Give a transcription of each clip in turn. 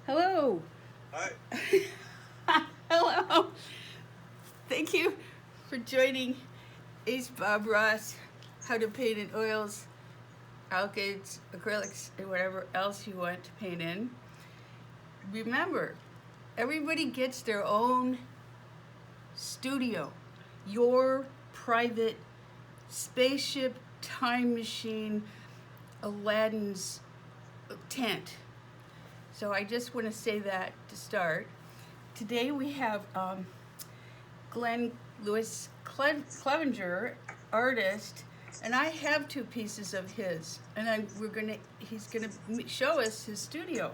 Hello. Hi. Hello. Thank you for joining Ace Bob Ross, How to Paint in Oils, Alkads, Acrylics, and whatever else you want to paint in. Remember, everybody gets their own studio, your private spaceship time machine, Aladdin's tent. So I just want to say that to start. Today we have Glenn Lewis Clevenger, artist, and I have two pieces of his, and he's gonna show us his studio.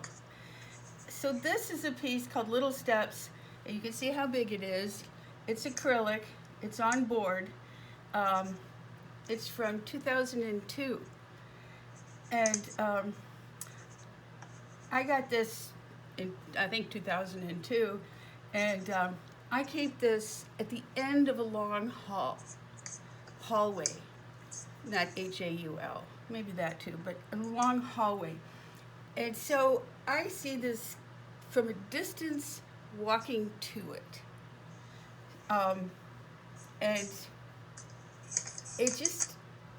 So this is a piece called Little Steps, and you can see how big it is. It's acrylic. It's on board. Um, it's from 2002, and I got this in I think 2002, and I keep this at the end of a long hallway, not HAUL, maybe that too, but a long hallway. And so I see this from a distance walking to it. And it just,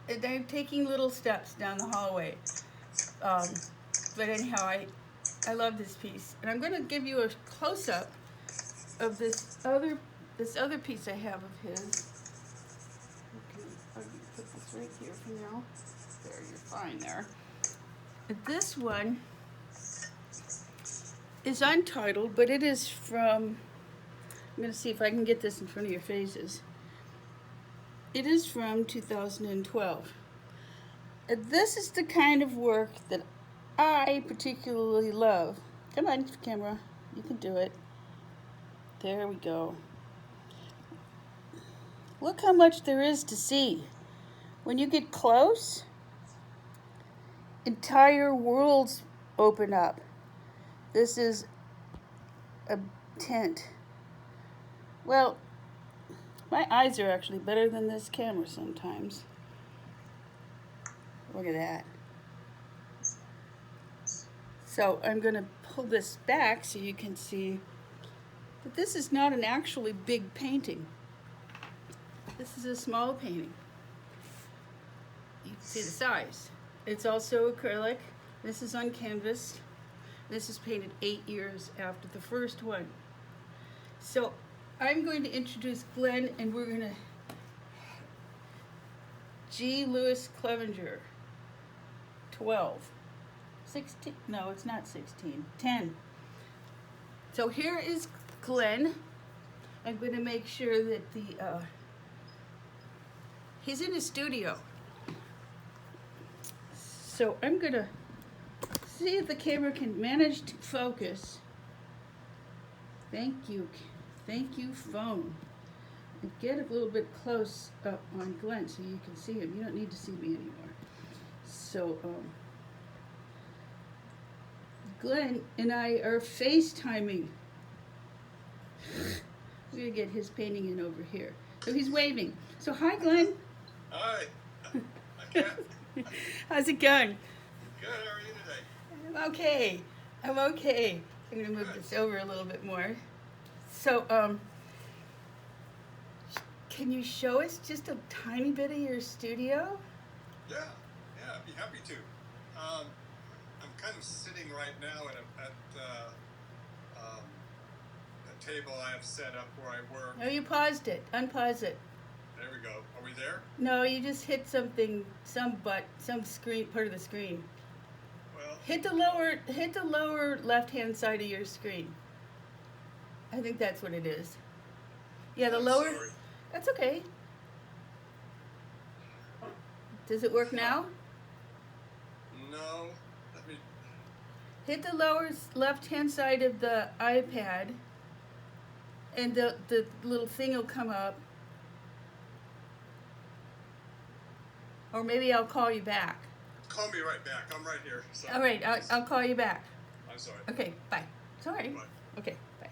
and I'm taking little steps down the hallway. Um, but anyhow, I love this piece. And I'm going to give you a close-up of this other piece I have of his. I'll put this right here for now. There, you're fine there. This one is untitled, but it is from, I'm going to see if I can get this in front of your faces. It is from 2012. This is the kind of work that I particularly love. Come on, camera. You can do it. There we go. Look how much there is to see. When you get close, entire worlds open up. This is a tent. Well, my eyes are actually better than this camera sometimes. Look at that. So I'm going to pull this back so you can see that this is not an actually big painting. This is a small painting. You can see the size. It's also acrylic. This is on canvas. This is painted 8 years after the first one. So I'm going to introduce Glenn, and we're going to G. Lewis Clevenger, 12. 16, no, it's not 16, 10. So here is Glenn. I'm going to make sure that he's in his studio. So I'm going to see if the camera can manage to focus. Thank you, phone. And get a little bit close up on Glenn so you can see him. You don't need to see me anymore. So, Glenn and I are FaceTiming. We're going to get his painting in over here. So he's waving. So hi, Glenn. Hi. How's it going? Good. How are you today? I'm okay. I'm going to move this over a little bit more. So, can you show us just a tiny bit of your studio? Yeah. I'd be happy to. I'm kind of sitting right now at a table I have set up where I work. No, you paused it. Unpause it. There we go. Are we there? No, you just hit something, some screen, part of the screen. Well, Hit the lower left-hand side of your screen. I think that's what it is. Yeah, the I'm lower. sorry. That's okay. Does it work now? No. Let me. Hit the lower left-hand side of the iPad, and the little thing will come up. Or maybe I'll call you back. Call me right back. I'm right here. So. All right, I'll call you back. I'm sorry. Okay, bye. Sorry. Bye. Okay, bye.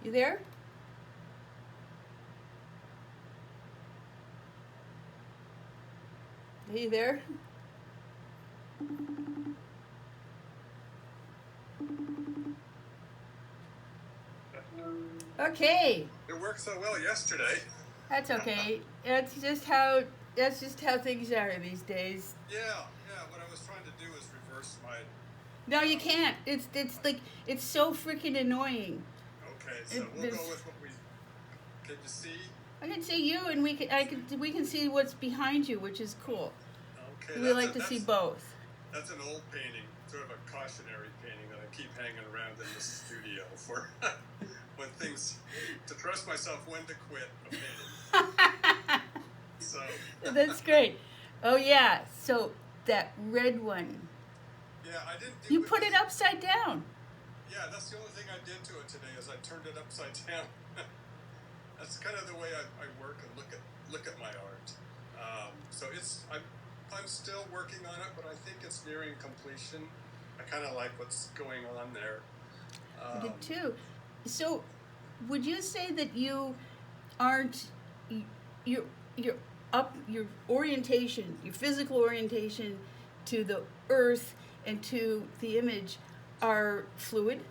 You there? Are you there? Okay. It worked so well yesterday. That's okay. That's just how things are these days. Yeah. What I was trying to do is reverse my. No, you can't. It's like it's so freaking annoying. Okay, so we'll go with what we. Can you see? I can see you, and we can see what's behind you, which is cool. Okay. We like to see both. That's an old painting, sort of a cautionary painting that I keep hanging around in the studio for when things to trust myself when to quit a painting. So That's great. Oh yeah. So that red one. Yeah, I didn't do. You put it upside down. Yeah, that's the only thing I did to it today is I turned it upside down. That's kind of the way I work and look at my art. So I'm still working on it, but I think it's nearing completion. I kind of like what's going on there. I did too. So, would you say that you aren't your your orientation, your physical orientation to the earth and to the image are fluid?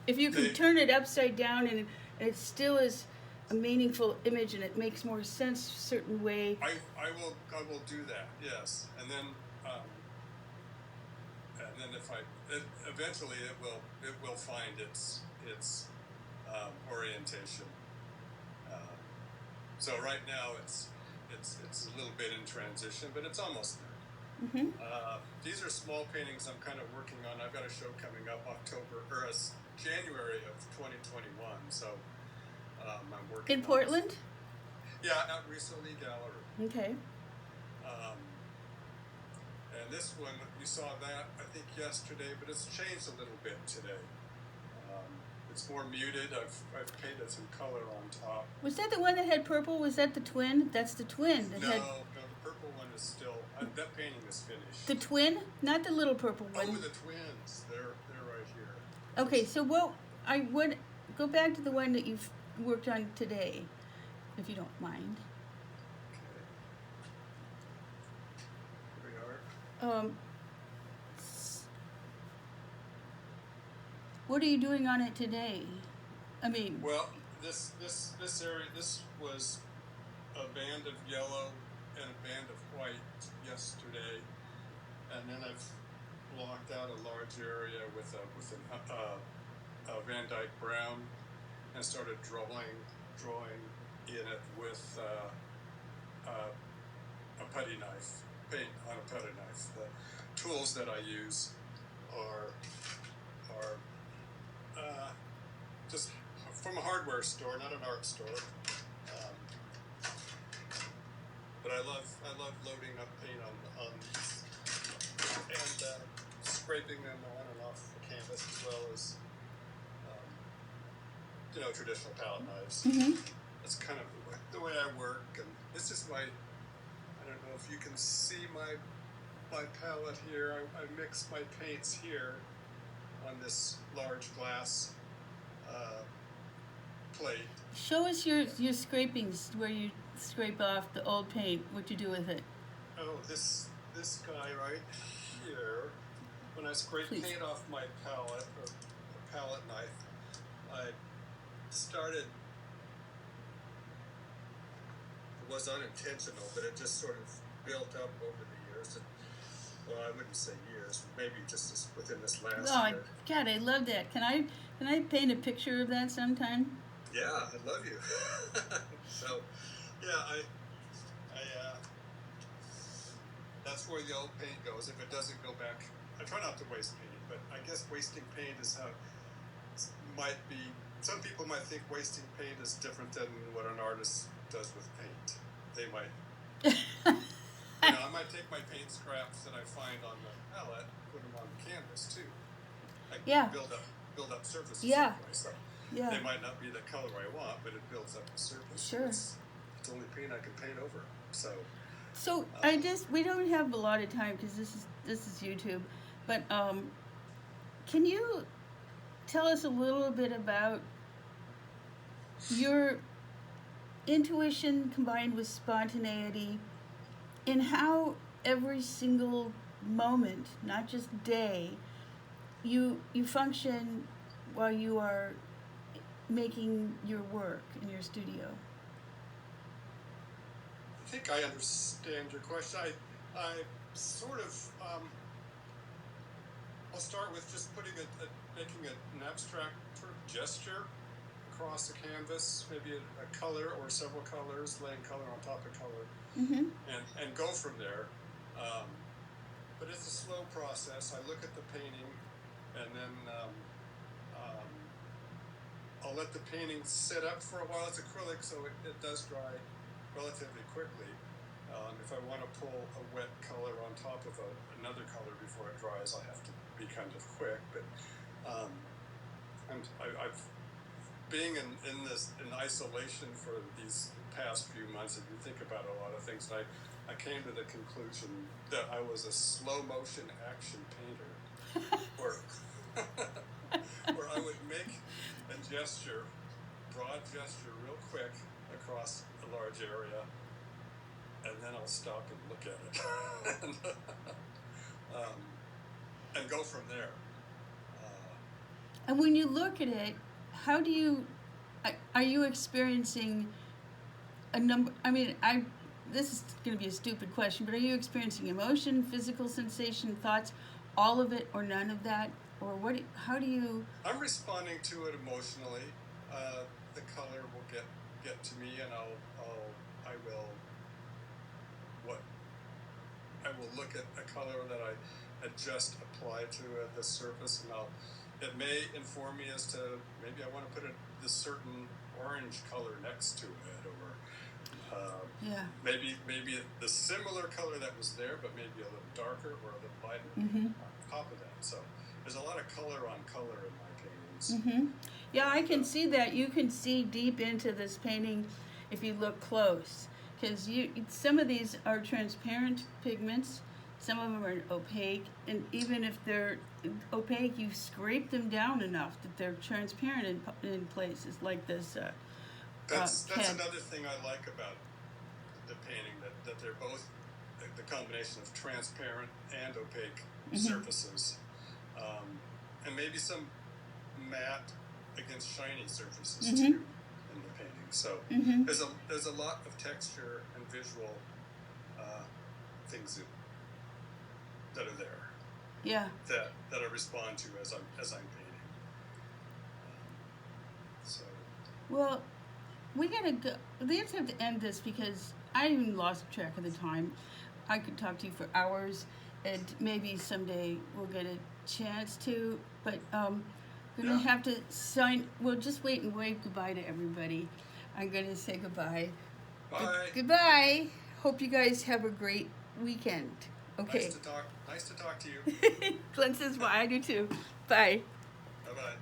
If you can turn it upside down and it still is a meaningful image and it makes more sense a certain way. I will do that. Yes, and then eventually it will find its orientation. So right now it's a little bit in transition, but it's almost there. Mm-hmm. These are small paintings I'm kind of working on. I've got a show coming up January of 2021. So I'm working in Portland. Yeah, at Recently Gallery. Okay. And this one, you saw that I think yesterday, but it's changed a little bit today. It's more muted. I've painted some color on top. Was that the one that had purple? Was that the twin? That's the twin. No, the purple one is still. That painting is finished. The twin, not the little purple one. Oh, the twins. They're right here. Okay, so I would go back to the one that you've worked on today, if you don't mind. Okay. Here we are. What are you doing on it today? I mean. Well, this area, this was a band of yellow and a band of white yesterday, and then I've blocked out a large area with a Van Dyke brown and started drawing in it with a putty knife, paint on a putty knife. The tools that I use are just from a hardware store, not an art store. But I love loading up paint on these and scraping them on and off the canvas as well as traditional palette knives. Mm-hmm. That's kind of the way I work, and this is I don't know if you can see my palette here. I mix my paints here on this large glass plate. Show us your scrapings where you scrape off the old paint. What you do with it? Oh, this guy right here. When I scrape paint off my palette or a palette knife, I started. It was unintentional, but it just sort of built up over the years. And, well, I wouldn't say years, maybe just within this last year. God, I love that. Can I paint a picture of that sometime? Yeah, I'd love you. So, yeah, I that's where the old paint goes. If it doesn't go back, I try not to waste paint, but I guess wasting paint is how might be. Some people might think wasting paint is different than what an artist does with paint. They might. I might take my paint scraps that I find on the palette, put them on the canvas too. Build up surfaces. Yeah. Anyway, so Yeah. they might not be the color I want, but it builds up the surface. Sure. It's only paint I can paint over. So we don't have a lot of time because this is YouTube, but can you tell us a little bit about your intuition combined with spontaneity, and how every single moment, not just day, you function while you are making your work in your studio. I think I understand your question. I sort of, I'll start with just making an abstract sort of gesture across the canvas, maybe a color or several colors, laying color on top of color, and go from there. But it's a slow process. I look at the painting, and then I'll let the painting sit up for a while. It's acrylic, so it does dry relatively quickly. If I want to pull a wet color on top of another color before it dries, I have to be kind of quick. But I've being in isolation for these past few months, and you think about a lot of things. I came to the conclusion that I was a slow motion action painter, where I would make a gesture, broad gesture, real quick across a large area, and then I'll stop and look at it, and go from there. And when you look at it, how do you, are you experiencing a number, this is going to be a stupid question, but are you experiencing emotion, physical sensation, thoughts, all of it or none of that? Or how do you? I'm responding to it emotionally. The color will get to me, and I will look at a color that I had just applied to the surface, and it may inform me as to maybe I want to put this certain orange color next to it, or maybe the similar color that was there, but maybe a little darker or a little lighter on top of that. So there's a lot of color on color in my paintings. Yeah, I can see that. You can see deep into this painting if you look close, because some of these are transparent pigments, some of them are opaque, and even if they're opaque, you scrape them down enough that they're transparent in places like this. That's another thing I like about the painting, that they're both the combination of transparent and opaque surfaces, and maybe some matte against shiny surfaces too in the painting. So there's a lot of texture and visual things that are there. Yeah. That I respond to as I'm painting. So. Well, we gotta go. We have to end this because I even lost track of the time. I could talk to you for hours, and maybe someday we'll get a chance to. But we're gonna have to sign. We'll just wait and wave goodbye to everybody. I'm gonna say goodbye. Bye. Goodbye. Hope you guys have a great weekend. Okay. Nice to talk to you. Glenn says bye. I do too. Bye. Bye-bye.